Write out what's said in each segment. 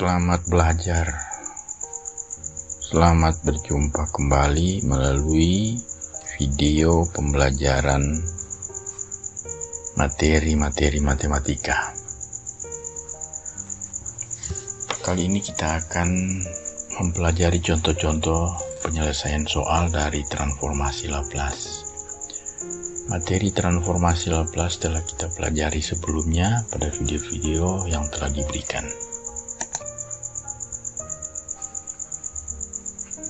Selamat belajar. Selamat berjumpa kembali melalui video pembelajaran materi-materi matematika. Kali ini kita akan mempelajari contoh-contoh penyelesaian soal dari transformasi Laplace. Materi transformasi Laplace telah kita pelajari sebelumnya pada video-video yang telah diberikan.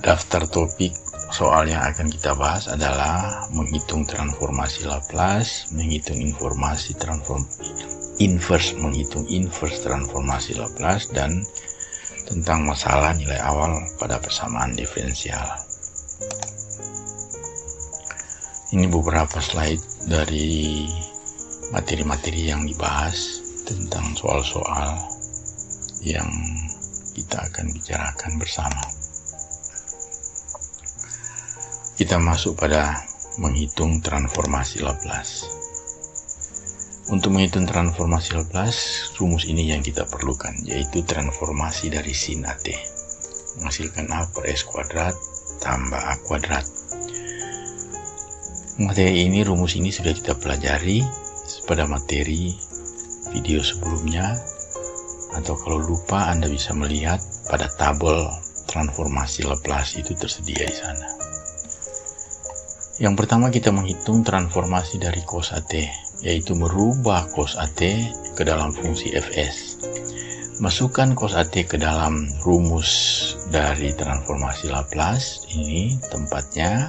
Daftar topik soal yang akan kita bahas adalah menghitung transformasi Laplace, menghitung menghitung inverse transformasi Laplace, dan tentang masalah nilai awal pada persamaan diferensial. Ini beberapa slide dari materi-materi yang dibahas tentang soal-soal yang kita akan bicarakan bersama. Kita masuk pada menghitung transformasi Laplace. Untuk menghitung transformasi Laplace, rumus ini yang kita perlukan, yaitu transformasi dari sin AT menghasilkan A per S kuadrat tambah A kuadrat. Materi ini, rumus ini sudah kita pelajari pada materi video sebelumnya, atau kalau lupa Anda bisa melihat pada tabel transformasi Laplace itu tersedia di sana. Yang pertama kita menghitung transformasi dari cos AT, yaitu merubah cos AT ke dalam fungsi Fs. Masukkan cos AT ke dalam rumus dari transformasi Laplace, ini tempatnya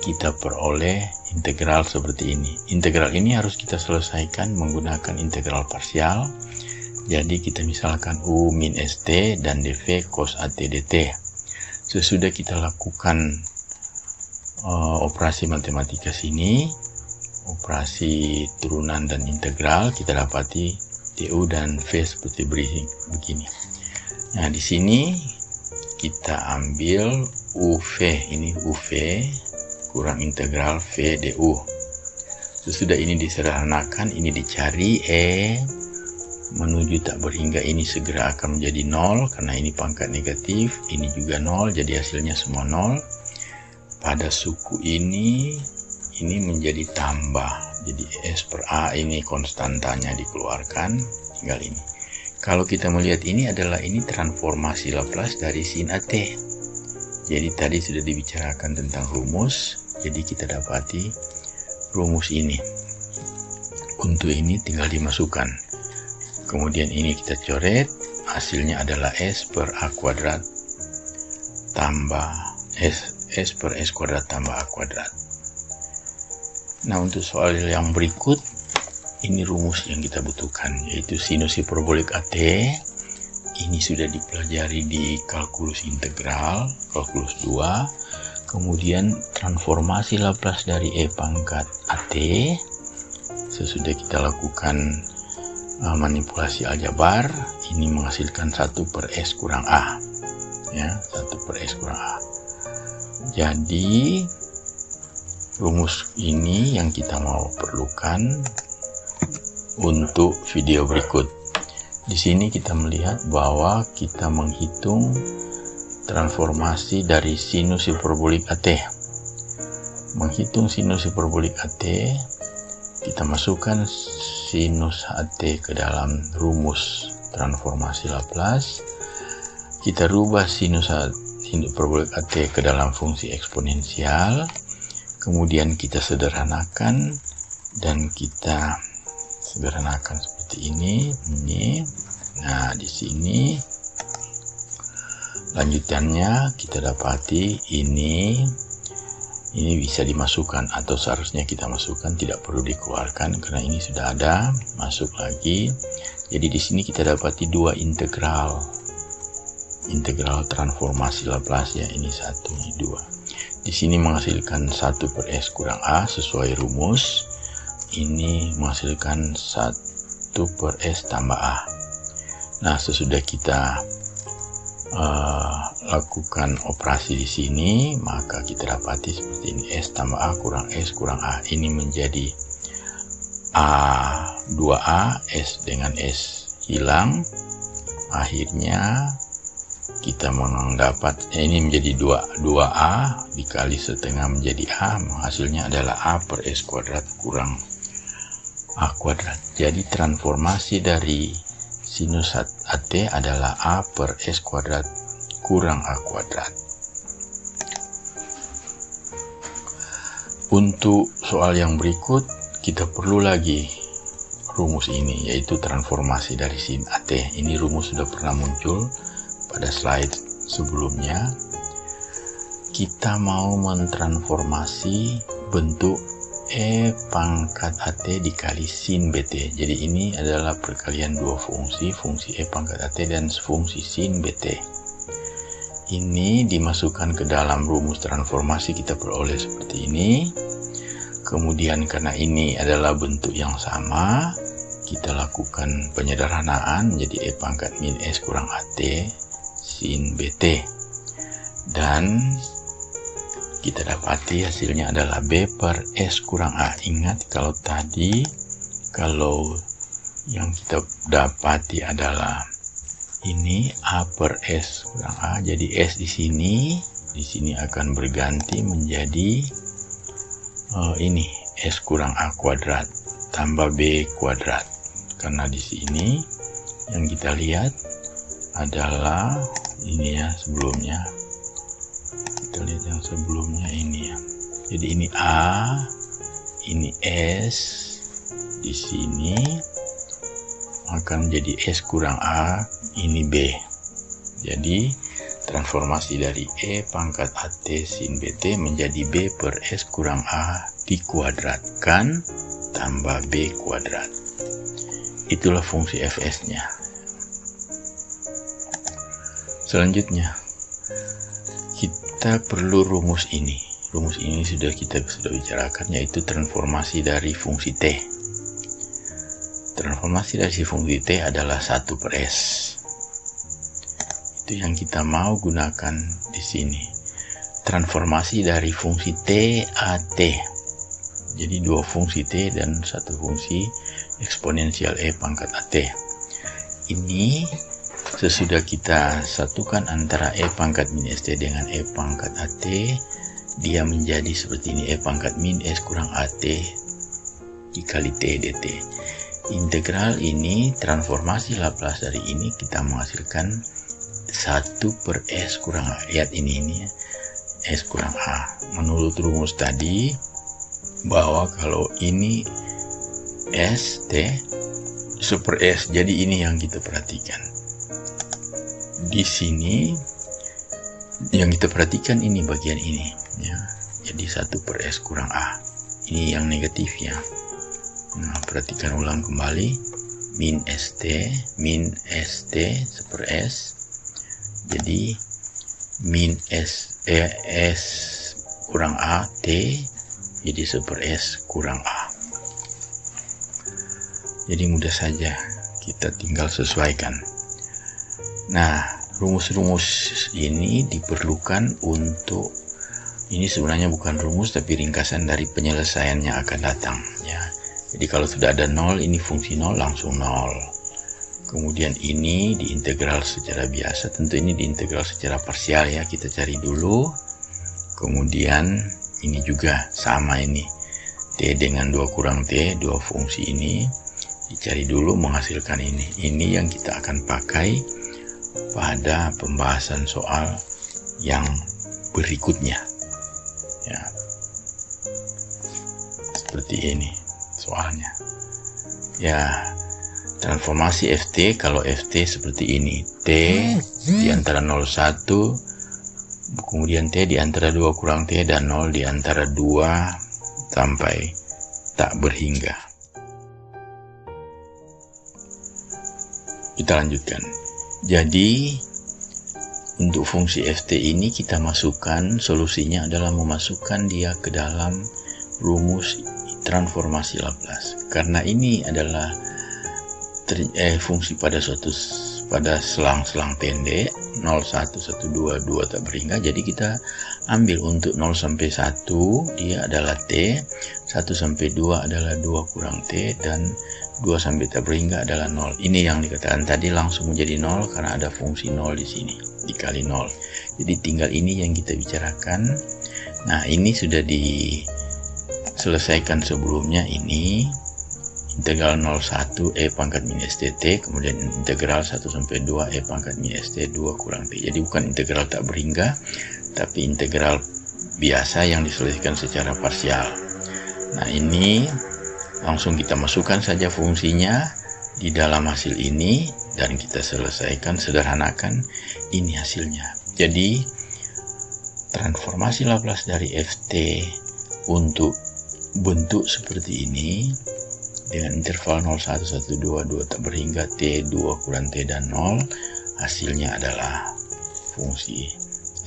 kita peroleh integral seperti ini. Integral ini harus kita selesaikan menggunakan integral parsial. Jadi kita misalkan U min ST dan dV cos AT dt. Sesudah kita lakukan operasi matematika sini, operasi turunan dan integral, kita dapati TU dan V seperti begini. Nah, di sini kita ambil UV, ini UV kurang integral V du. Sesudah ini disederhanakan, ini dicari E menuju tak berhingga, ini segera akan menjadi 0 karena ini pangkat negatif, ini juga 0, jadi hasilnya semua 0. Pada suku ini menjadi tambah, jadi S per A ini konstantanya dikeluarkan, tinggal ini. Kalau kita melihat ini transformasi Laplace dari sin AT. Jadi tadi sudah dibicarakan tentang rumus, jadi kita dapati rumus ini. Untuk ini tinggal dimasukkan. Kemudian ini kita coret, hasilnya adalah S per A kuadrat tambah S per S kuadrat tambah A kuadrat. Nah, untuk soal yang berikut, ini rumus yang kita butuhkan, yaitu sinus hiperbolik AT. Ini sudah dipelajari di kalkulus integral, kalkulus 2. Kemudian transformasi Laplace dari E pangkat AT. Sesudah kita lakukan manipulasi aljabar, ini menghasilkan 1 per S kurang A. Ya, 1 per S kurang A. Jadi, rumus ini yang kita mau perlukan untuk video berikut. Di sini kita melihat bahwa kita menghitung transformasi dari sinus hiperbolik AT. Menghitung sinus hiperbolik AT, kita masukkan sinus AT ke dalam rumus transformasi Laplace. Kita rubah sinus hiperbolik AT ke dalam fungsi eksponensial. Kemudian kita sederhanakan dan kita sederhanakan seperti ini. Nah, di sini lanjutannya kita dapati ini bisa dimasukkan, atau seharusnya kita masukkan, tidak perlu dikeluarkan karena ini sudah ada, masuk lagi. Jadi di sini kita dapati dua integral transformasi Laplace, ya, ini 1, ini 2. Di sini menghasilkan 1 per S kurang A sesuai rumus. Ini menghasilkan 1 per S tambah A. Nah, sesudah kita lakukan operasi di sini, maka kita dapati seperti ini, S tambah A kurang S kurang A. Ini menjadi A 2A, S dengan S hilang, Akhirnya kita mendapat ini menjadi 2A dikali setengah menjadi A, hasilnya adalah A per S kuadrat kurang A kuadrat. Jadi transformasi dari sinus AT adalah A per S kuadrat kurang A kuadrat. Untuk soal yang berikut kita perlu lagi rumus ini, yaitu transformasi dari sin AT. Ini rumus sudah pernah muncul pada slide sebelumnya. Kita mau mentransformasi bentuk E pangkat AT dikali sin BT. Jadi ini adalah perkalian dua fungsi E pangkat AT dan fungsi sin BT. Ini dimasukkan ke dalam rumus transformasi, kita peroleh seperti ini. Kemudian karena ini adalah bentuk yang sama, kita lakukan penyederhanaan menjadi E pangkat min S kurang AT sin BT. Dan kita dapati hasilnya adalah B per S kurang A. Ingat kalau yang kita dapati adalah ini A per S kurang A. Jadi S di sini akan berganti menjadi ini S kurang A kuadrat tambah B kuadrat. Karena di sini yang kita lihat adalah ini ya sebelumnya. Kita lihat yang sebelumnya ini ya. Jadi ini A, ini S, di sini akan menjadi S kurang A, ini B. Jadi transformasi dari E pangkat AT sin BT menjadi B per S kurang A dikuadratkan tambah B kuadrat. Itulah fungsi Fs-nya. Selanjutnya kita perlu rumus ini. Rumus ini kita sudah bicarakan, yaitu transformasi dari fungsi T. Transformasi dari fungsi T adalah 1 per S. Itu yang kita mau gunakan di sini. Transformasi dari fungsi T AT. Jadi dua fungsi T dan satu fungsi eksponensial E pangkat AT. Ini sesudah kita satukan antara E pangkat min ST dengan E pangkat AT, dia menjadi seperti ini, E pangkat min S kurang AT dikali T dt. Integral ini, transformasi Laplace dari ini, kita menghasilkan 1 per S kurang A. Lihat ini ya, S kurang A. Menurut rumus tadi, bahwa kalau ini S, T, super S, jadi ini yang kita perhatikan. Di sini yang kita perhatikan ini bagian ini ya. Jadi 1 per S kurang A. Ini yang negatif ya. Nah, perhatikan ulang kembali. Min ST super S. Jadi min S kurang A T jadi super S kurang A. Jadi mudah saja, kita tinggal sesuaikan. Nah, rumus-rumus ini diperlukan untuk, ini sebenarnya bukan rumus tapi ringkasan dari penyelesaian yang akan datang ya. Jadi kalau sudah ada 0, ini fungsi 0 langsung 0. Kemudian ini diintegral secara biasa, tentu ini diintegral secara parsial ya, kita cari dulu. Kemudian ini juga sama, ini T dengan 2 kurang T, dua fungsi ini dicari dulu menghasilkan ini. Ini yang kita akan pakai pada pembahasan soal yang berikutnya ya. Seperti ini soalnya ya. Transformasi FT, kalau FT seperti ini, T di antara 0,1, kemudian T di antara 2 kurang T, dan 0 di antara 2 sampai tak berhingga. Kita lanjutkan. Jadi untuk fungsi FT ini kita masukkan, solusinya adalah memasukkan dia ke dalam rumus transformasi Laplace. Karena ini adalah fungsi pada selang-selang pendek, 0, 1, 1, 2, 2 tak berhingga. Jadi kita ambil untuk 0 sampai 1 dia adalah T, 1 sampai 2 adalah 2 kurang T, dan 2 sampai tak berhingga adalah 0. Ini yang dikatakan tadi langsung menjadi 0 karena ada fungsi 0 di sini, dikali 0. Jadi tinggal ini yang kita bicarakan. Nah, ini sudah diselesaikan sebelumnya, ini integral 01 E pangkat min STT, kemudian integral 1 sampai 2 E pangkat min ST 2 kurang T. Jadi bukan integral tak berhingga, tapi integral biasa yang diselesaikan secara parsial. Nah, ini langsung kita masukkan saja fungsinya di dalam hasil ini dan kita selesaikan, sederhanakan. Ini hasilnya. Jadi transformasi Laplace dari Ft untuk bentuk seperti ini dengan interval 0, 1, 1, 2, 2 tak berhingga T, 2 kurang T dan 0, hasilnya adalah fungsi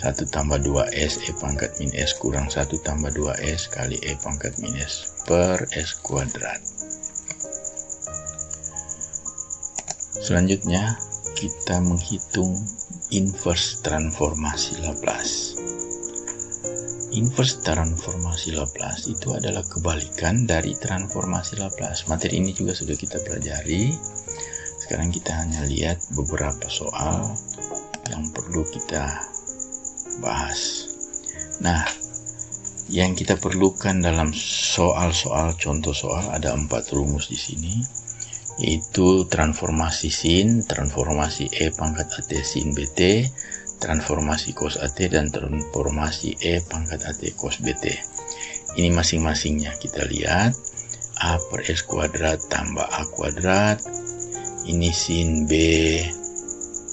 1 tambah 2S E pangkat min S kurang 1 tambah 2S kali E pangkat min S per S kuadrat. Selanjutnya kita menghitung inverse transformasi Laplace. Inverse transformasi Laplace itu adalah kebalikan dari transformasi Laplace. Materi ini juga sudah kita pelajari. Sekarang kita hanya lihat beberapa soal yang perlu kita bahas. Nah, yang kita perlukan dalam soal-soal contoh soal ada 4 rumus di sini, yaitu transformasi sin, transformasi E pangkat AT sin BT, transformasi cos AT, dan transformasi E pangkat AT cos BT. Ini masing-masingnya kita lihat. A per S kuadrat tambah A kuadrat, ini sin B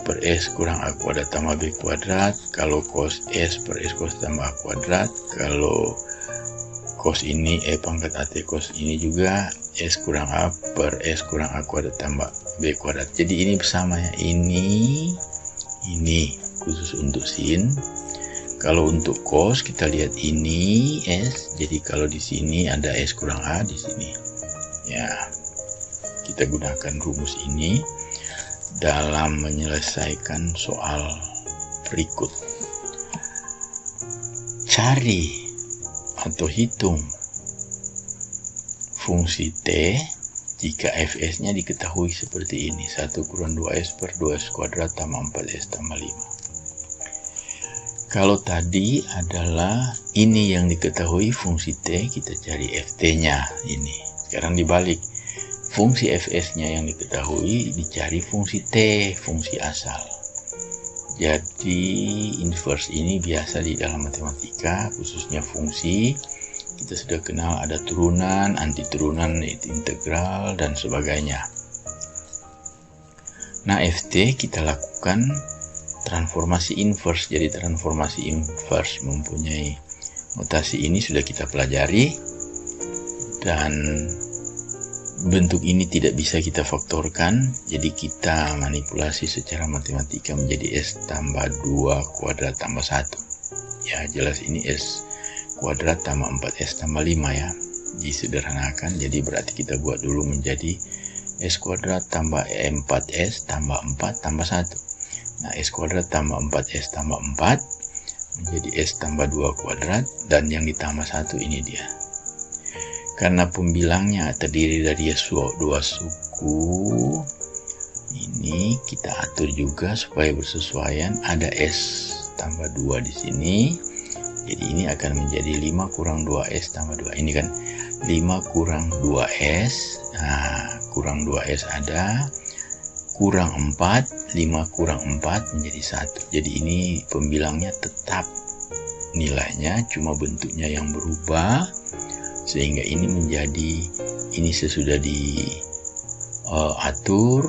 per S kurang A kuadrat tambah B kuadrat. Kalau cos S per S cos tambah A kuadrat, kalau cos ini E pangkat AT cos ini juga S kurang A per S kurang A kuadrat tambah B kuadrat. Jadi ini bersama ya, ini khusus untuk sin. Kalau untuk cos kita lihat ini S, jadi kalau di sini ada S kurang A di sini. Ya, kita gunakan rumus ini dalam menyelesaikan soal berikut. Cari atau hitung fungsi T jika Fs-nya diketahui seperti ini, 1 kurang 2S per 2S kuadrat tambah 4S tambah 5. Kalau tadi adalah ini yang diketahui fungsi T, kita cari Ft-nya ini. Sekarang dibalik. Fungsi Fs-nya yang diketahui, dicari fungsi T, fungsi asal. Jadi inverse ini biasa di dalam matematika, khususnya fungsi. Kita sudah kenal ada turunan, anti turunan, integral, dan sebagainya. Nah, Ft kita lakukan transformasi inverse. Jadi transformasi inverse mempunyai notasi ini sudah kita pelajari. Dan bentuk ini tidak bisa kita faktorkan, jadi kita manipulasi secara matematika menjadi S tambah 2 kuadrat tambah 1. Ya, jelas ini S kuadrat tambah 4S tambah 5 ya. Disederhanakan, jadi berarti kita buat dulu menjadi S kuadrat tambah 4S tambah 4 tambah 1. Nah, S kuadrat tambah 4S tambah 4 menjadi S tambah 2 kuadrat, dan yang ditambah 1 ini dia. Karena pembilangnya terdiri dari dua suku, ini kita atur juga supaya bersesuaian. Ada S tambah 2 di sini, jadi ini akan menjadi 5 kurang 2S tambah 2. Ini kan 5 kurang 2S, nah kurang 2S ada, kurang 4, 5 kurang 4 menjadi 1. Jadi ini pembilangnya tetap nilainya, cuma bentuknya yang berubah. Sehingga ini menjadi, ini sesudah diatur,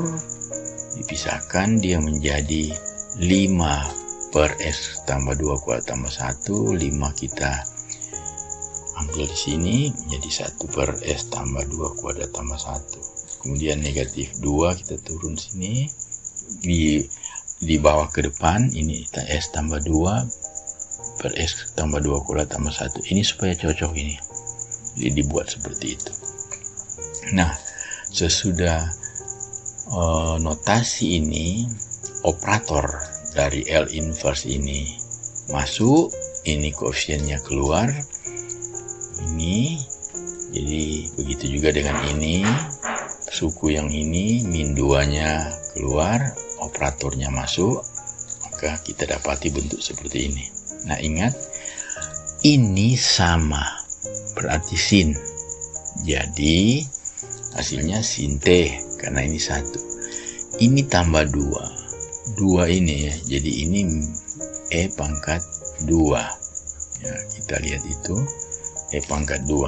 dipisahkan, dia menjadi 5 per S tambah 2 kuadrat tambah 1. 5 kita ambil di sini menjadi 1 per S tambah 2 kuadrat tambah 1. Kemudian negatif 2 kita turun sini, di bawah ke depan, ini S tambah 2 per S tambah 2 kuadrat tambah 1. Ini supaya cocok ini. Jadi dibuat seperti itu. Nah, sesudah notasi ini, operator dari L inverse ini masuk, ini koefisiennya keluar, ini, jadi begitu juga dengan ini, suku yang ini min 2-nya keluar, operatornya masuk, maka kita dapati bentuk seperti ini. Nah, ingat, ini sama, berarti sin. Jadi hasilnya sin T, karena ini 1. Ini tambah 2. 2 ini ya, jadi ini E pangkat 2. Ya, kita lihat itu E pangkat 2.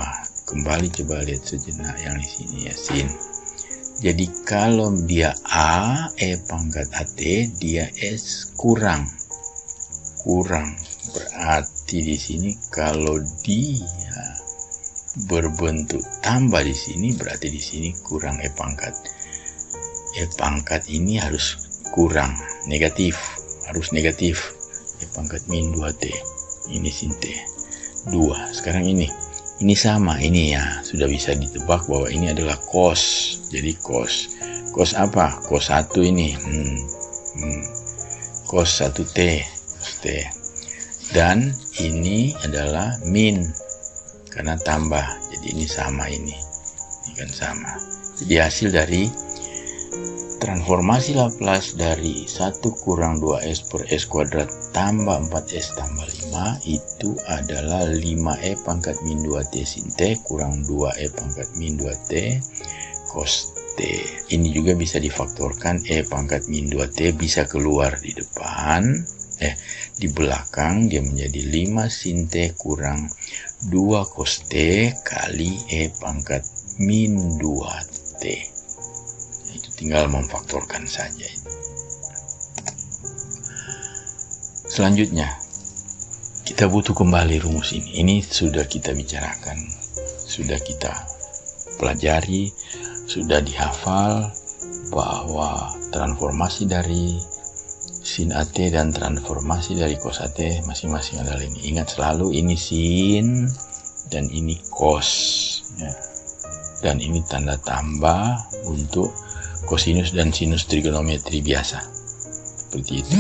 Kembali coba lihat sejenak yang di sini ya, sin. Jadi kalau dia A, E pangkat AT, dia S kurang. Berarti di sini kalau dia berbentuk tambah di sini, berarti di sini kurang E pangkat. E pangkat ini harus kurang, negatif, harus negatif. E pangkat min 2T, ini sin T 2. Sekarang ini sama, ini ya sudah bisa ditebak bahwa ini adalah cos. Jadi cos apa? Cos 1 ini, cos 1T, cos T. Dan ini adalah min, karena tambah, jadi ini sama, ini kan sama. Jadi hasil dari transformasi Laplace dari 1 kurang 2S per S kuadrat tambah 4S tambah 5 itu adalah 5E pangkat min 2T sin T kurang 2E pangkat min 2T cos T. Ini juga bisa difaktorkan, E pangkat min 2T bisa keluar di depan, di belakang, dia menjadi 5 sin T kurang 2 cos T kali E pangkat min 2T. Itu tinggal memfaktorkan saja. Selanjutnya, kita butuh kembali rumus ini. Ini sudah kita bicarakan, sudah kita pelajari, sudah dihafal bahwa transformasi dari sin AT dan transformasi dari cos AT masing-masing adalah ini. Ingat selalu ini sin dan ini cos, ya. Dan ini tanda tambah untuk kosinus dan sinus trigonometri biasa, seperti itu.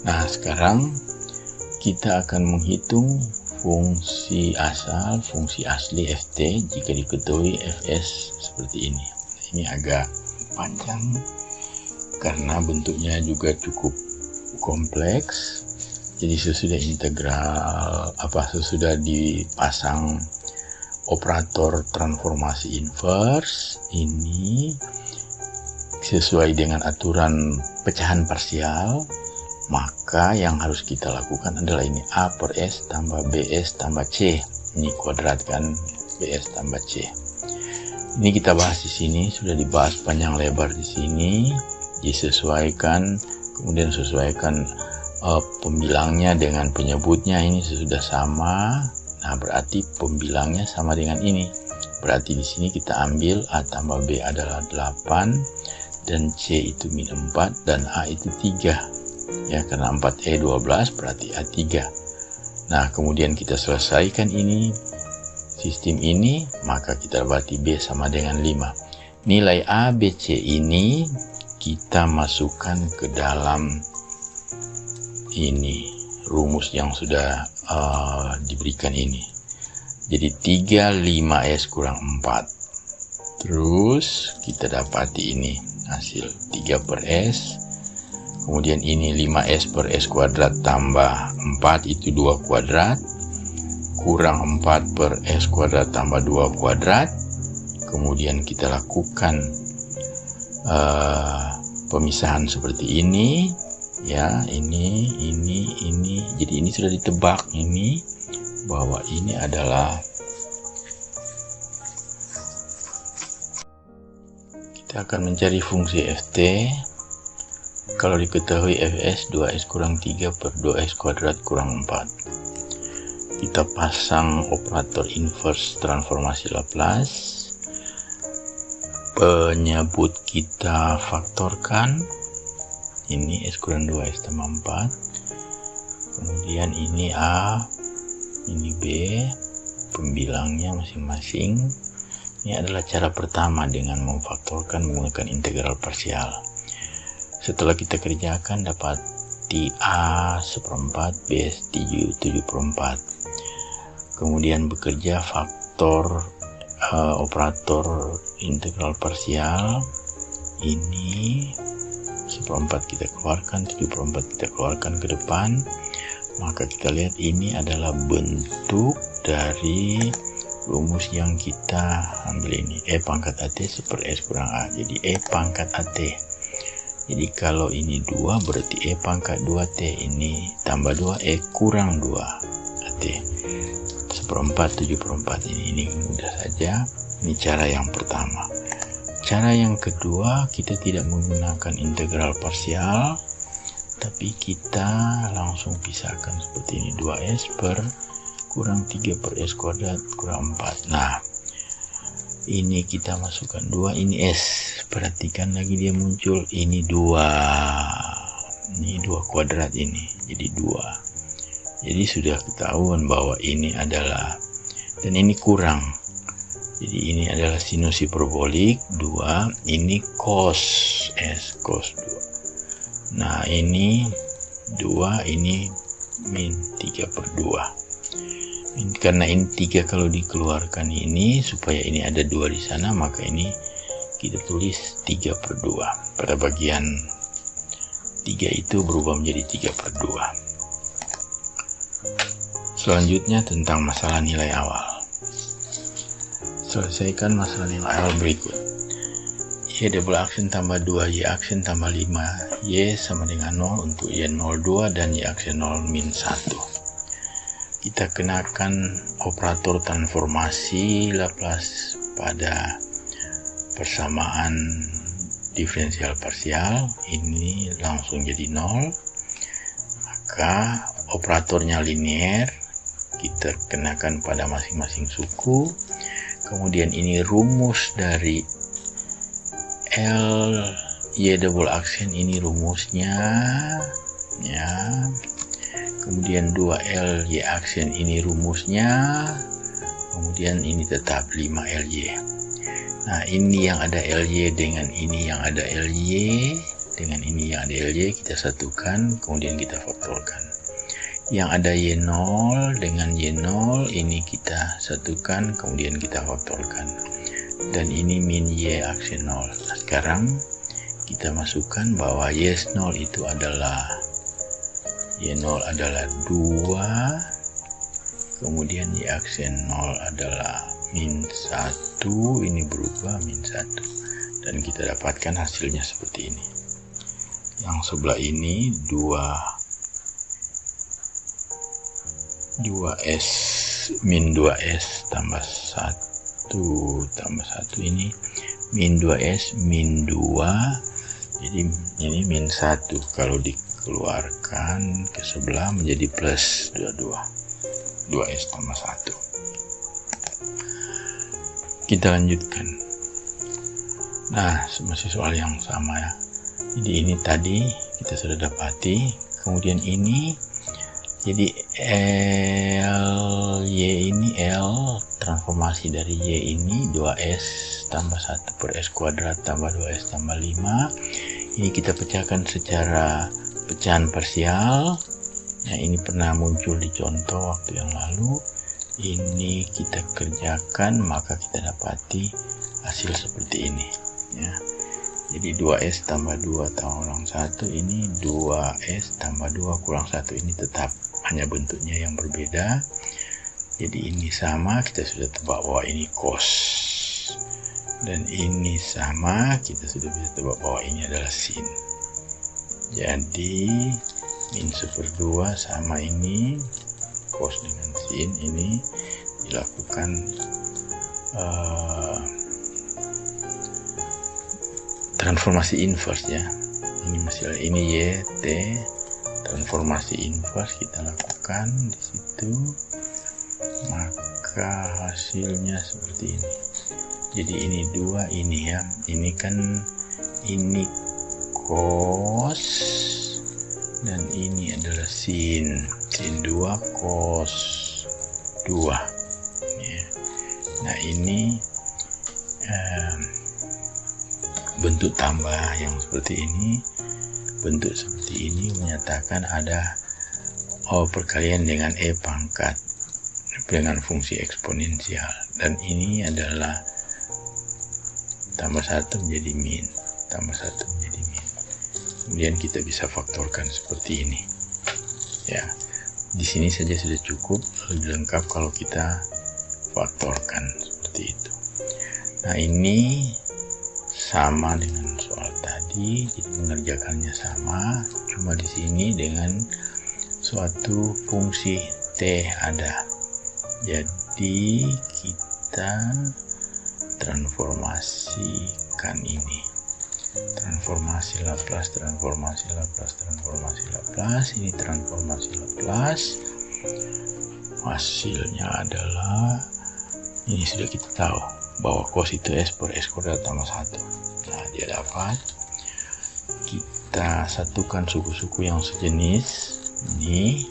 Nah, sekarang kita akan menghitung fungsi asal, fungsi asli ft jika diketahui fs seperti ini. Ini agak panjang karena bentuknya juga cukup kompleks. Jadi sesudah integral, sesudah dipasang operator transformasi inverse, ini sesuai dengan aturan pecahan parsial, maka yang harus kita lakukan adalah ini A per S tambah BS tambah C. Ini kuadrat kan, BS tambah C. Ini kita bahas di sini, sudah dibahas panjang lebar di sini. Disesuaikan, kemudian sesuaikan pembilangnya dengan penyebutnya, ini sudah sama. Nah, berarti pembilangnya sama dengan ini. Berarti di sini kita ambil A tambah B adalah 8 dan C itu min 4 dan A itu 3. Ya, karena 4E 12 berarti A3. Nah, kemudian kita selesaikan ini, sistem ini, maka kita dapati B sama dengan 5. Nilai A, B, C ini kita masukkan ke dalam ini rumus yang sudah diberikan ini. Jadi 3 5S kurang 4. Terus kita dapati ini hasil 3 per S. Kemudian ini 5S per S kuadrat tambah 4 itu 2 kuadrat. Kurang 4 per S kuadrat tambah 2 kuadrat. Kemudian kita lakukan pemisahan seperti ini. Ya, ini. Jadi ini sudah ditebak ini bahwa ini adalah, kita akan mencari fungsi ft. Kalau diketahui fs 2s kurang 3 per 2s kuadrat kurang 4. Kita pasang operator inverse transformasi Laplace. Penyebut kita faktorkan. Ini S kurang 2S tambah 4. Kemudian ini A, ini B, pembilangnya masing-masing. Ini adalah cara pertama dengan memfaktorkan menggunakan integral parsial. Setelah kita kerjakan dapat A 1/4, B 7/4. Kemudian bekerja faktor operator integral parsial ini 1/4 kita keluarkan, 7/4 kita keluarkan ke depan, maka kita lihat ini adalah bentuk dari rumus yang kita ambil ini, E pangkat AT per S kurang A. Jadi E pangkat AT. Jadi kalau ini 2 berarti E pangkat 2T, ini tambah 2 E kurang 2 AT. 1/4 7/4 ini mudah saja. Ini cara yang pertama. Cara yang kedua, kita tidak menggunakan integral parsial, tapi kita langsung pisahkan seperti ini, 2S per kurang 3 per S kuadrat kurang 4. Nah, ini kita masukkan 2, ini S. Perhatikan lagi dia muncul, ini 2. Ini 2 kuadrat ini, jadi 2. Jadi sudah ketahuan bahwa ini adalah, dan ini kurang. Jadi ini adalah sinus hiperbolik 2, ini cos S, cos 2. Nah, ini 2, ini min 3/2. Karena ini 3 kalau dikeluarkan ini, supaya ini ada 2 di sana, maka ini kita tulis 3/2. Pada bagian 3 itu berubah menjadi 3/2. Selanjutnya tentang masalah nilai awal. Selesaikan masalah nilai awal berikut. Y double aksen tambah 2, Y aksen tambah 5, Y sama dengan 0 untuk Y 02 dan Y aksen 0 min 1. Kita kenakan operator transformasi Laplace pada persamaan diferensial parsial. Ini langsung jadi 0. Maka operatornya linear, kita kenakan pada masing-masing suku. Kemudian ini rumus dari L Y double aksen, ini rumusnya ya. Kemudian 2L Y aksen, ini rumusnya. Kemudian ini tetap 5LY. Nah, ini yang ada LY dengan ini yang ada LY, dengan ini yang ada LY kita satukan, kemudian kita faktorkan. Yang ada Y0 dengan Y0 ini kita satukan, kemudian kita faktorkan. Dan ini min Y aksen 0. Nah, sekarang kita masukkan bahwa Y0 itu adalah Y0 adalah 2, kemudian Y aksen 0 adalah min 1, ini berubah min 1. Dan kita dapatkan hasilnya seperti ini. Yang sebelah ini 2S min 2S tambah 1 ini min 2S min 2, jadi ini min 1, kalau dikeluarkan ke sebelah menjadi plus 2S tambah 1. Kita lanjutkan. Nah, masih soal yang sama ya. Jadi ini tadi kita sudah dapati, kemudian ini jadi Y ini L transformasi dari Y ini 2S tambah 1 per S kuadrat tambah 2S tambah 5. Ini kita pecahkan secara pecahan parsial. Nah, ini pernah muncul di contoh waktu yang lalu. Ini kita kerjakan, maka kita dapati hasil seperti ini ya. Jadi 2S tambah 2 kurang 1, ini 2S tambah 2 kurang 1, ini tetap hanya bentuknya yang berbeda. Jadi ini sama, kita sudah tebak bahwa ini cos. Dan ini sama, kita sudah bisa tebak bahwa ini adalah sin. Jadi min 1/2 sama ini, cos dengan sin, ini dilakukan transformasi inverse ya. Ini masih ini Y, T, transformasi inverse kita lakukan di situ, maka hasilnya seperti ini. Jadi ini 2 ini ya, ini kan ini cos dan ini adalah sin 2 cos 2 ya. Nah, ini bentuk tambah yang seperti ini, bentuk seperti ini menyatakan ada perkalian dengan E pangkat dengan fungsi eksponensial. dan ini adalah tambah 1 menjadi min, tambah 1 menjadi min. Kemudian kita bisa faktorkan seperti ini. Ya, di sini saja sudah cukup, lebih lengkap kalau kita faktorkan seperti itu. Nah, ini sama dengan soal tadi, jadi mengerjakannya sama, cuma di sini dengan suatu fungsi T ada. Jadi kita transformasikan ini. Transformasi Laplace, transformasi Laplace, transformasi Laplace. Ini transformasi Laplace. Hasilnya adalah, ini sudah kita tahu bahwa cos itu S per S kuadrat tambah 1. Nah, dia dapat. Kita satukan suku-suku yang sejenis ini,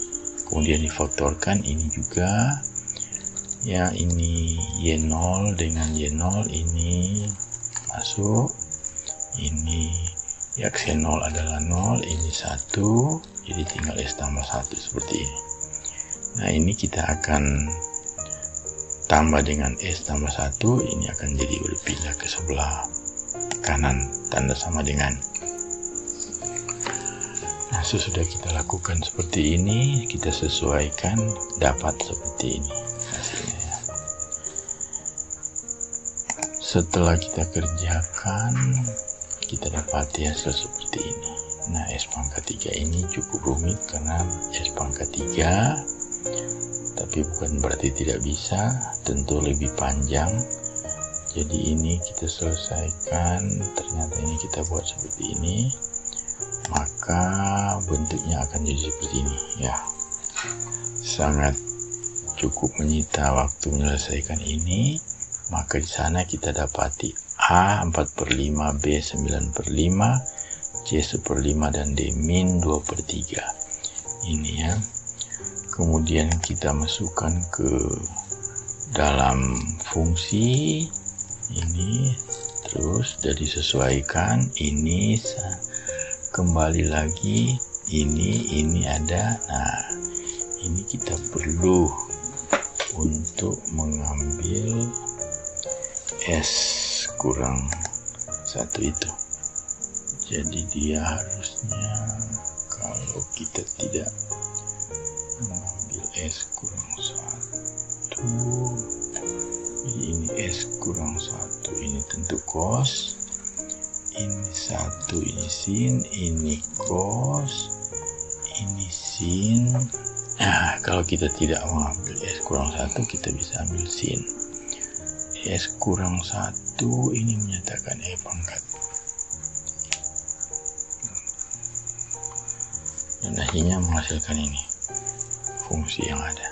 kemudian difaktorkan ini juga. Ya, ini Y0 dengan Y0 ini masuk. Ini X0 adalah 0, ini 1, jadi tinggal S tambah 1 seperti ini. Nah, ini kita akan tambah dengan S tambah 1, ini akan jadi berpindah ke sebelah kanan, tanda sama dengan. Nah, sesudah kita lakukan seperti ini, kita sesuaikan, dapat seperti ini hasilnya. Setelah kita kerjakan, kita dapati hasil seperti ini. Nah, S pangkat 3 ini cukup rumit karena S pangkat 3, tapi bukan berarti tidak bisa, tentu lebih panjang. Jadi ini kita selesaikan, ternyata ini kita buat seperti ini, maka bentuknya akan jadi seperti ini. Ya, sangat cukup menyita waktu menyelesaikan ini. Maka di sana kita dapati A 4/5, B 9/5, C 1/5, dan D min 2/3. Ini ya. Kemudian kita masukkan ke dalam fungsi ini, terus sudah disesuaikan. Ini kembali lagi, ini ada. Nah, ini kita perlu untuk mengambil S kurang 1 itu. Jadi dia harusnya, kalau kita tidak mengambil S kurang 1, jadi ini S kurang 1, ini tentu cos, ini 1, ini sin, ini cos, ini sin. Nah, kalau kita tidak mengambil S kurang 1, kita bisa ambil sin. S kurang 1 ini menyatakan E pangkat. Dan akhirnya menghasilkan ini, fungsi yang ada.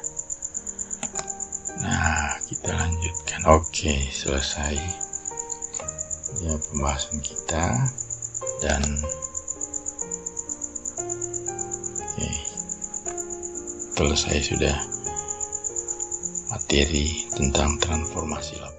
Nah, kita lanjutkan. Oke, selesai ya pembahasan kita. Dan selesai sudah materi tentang transformasi Laplace.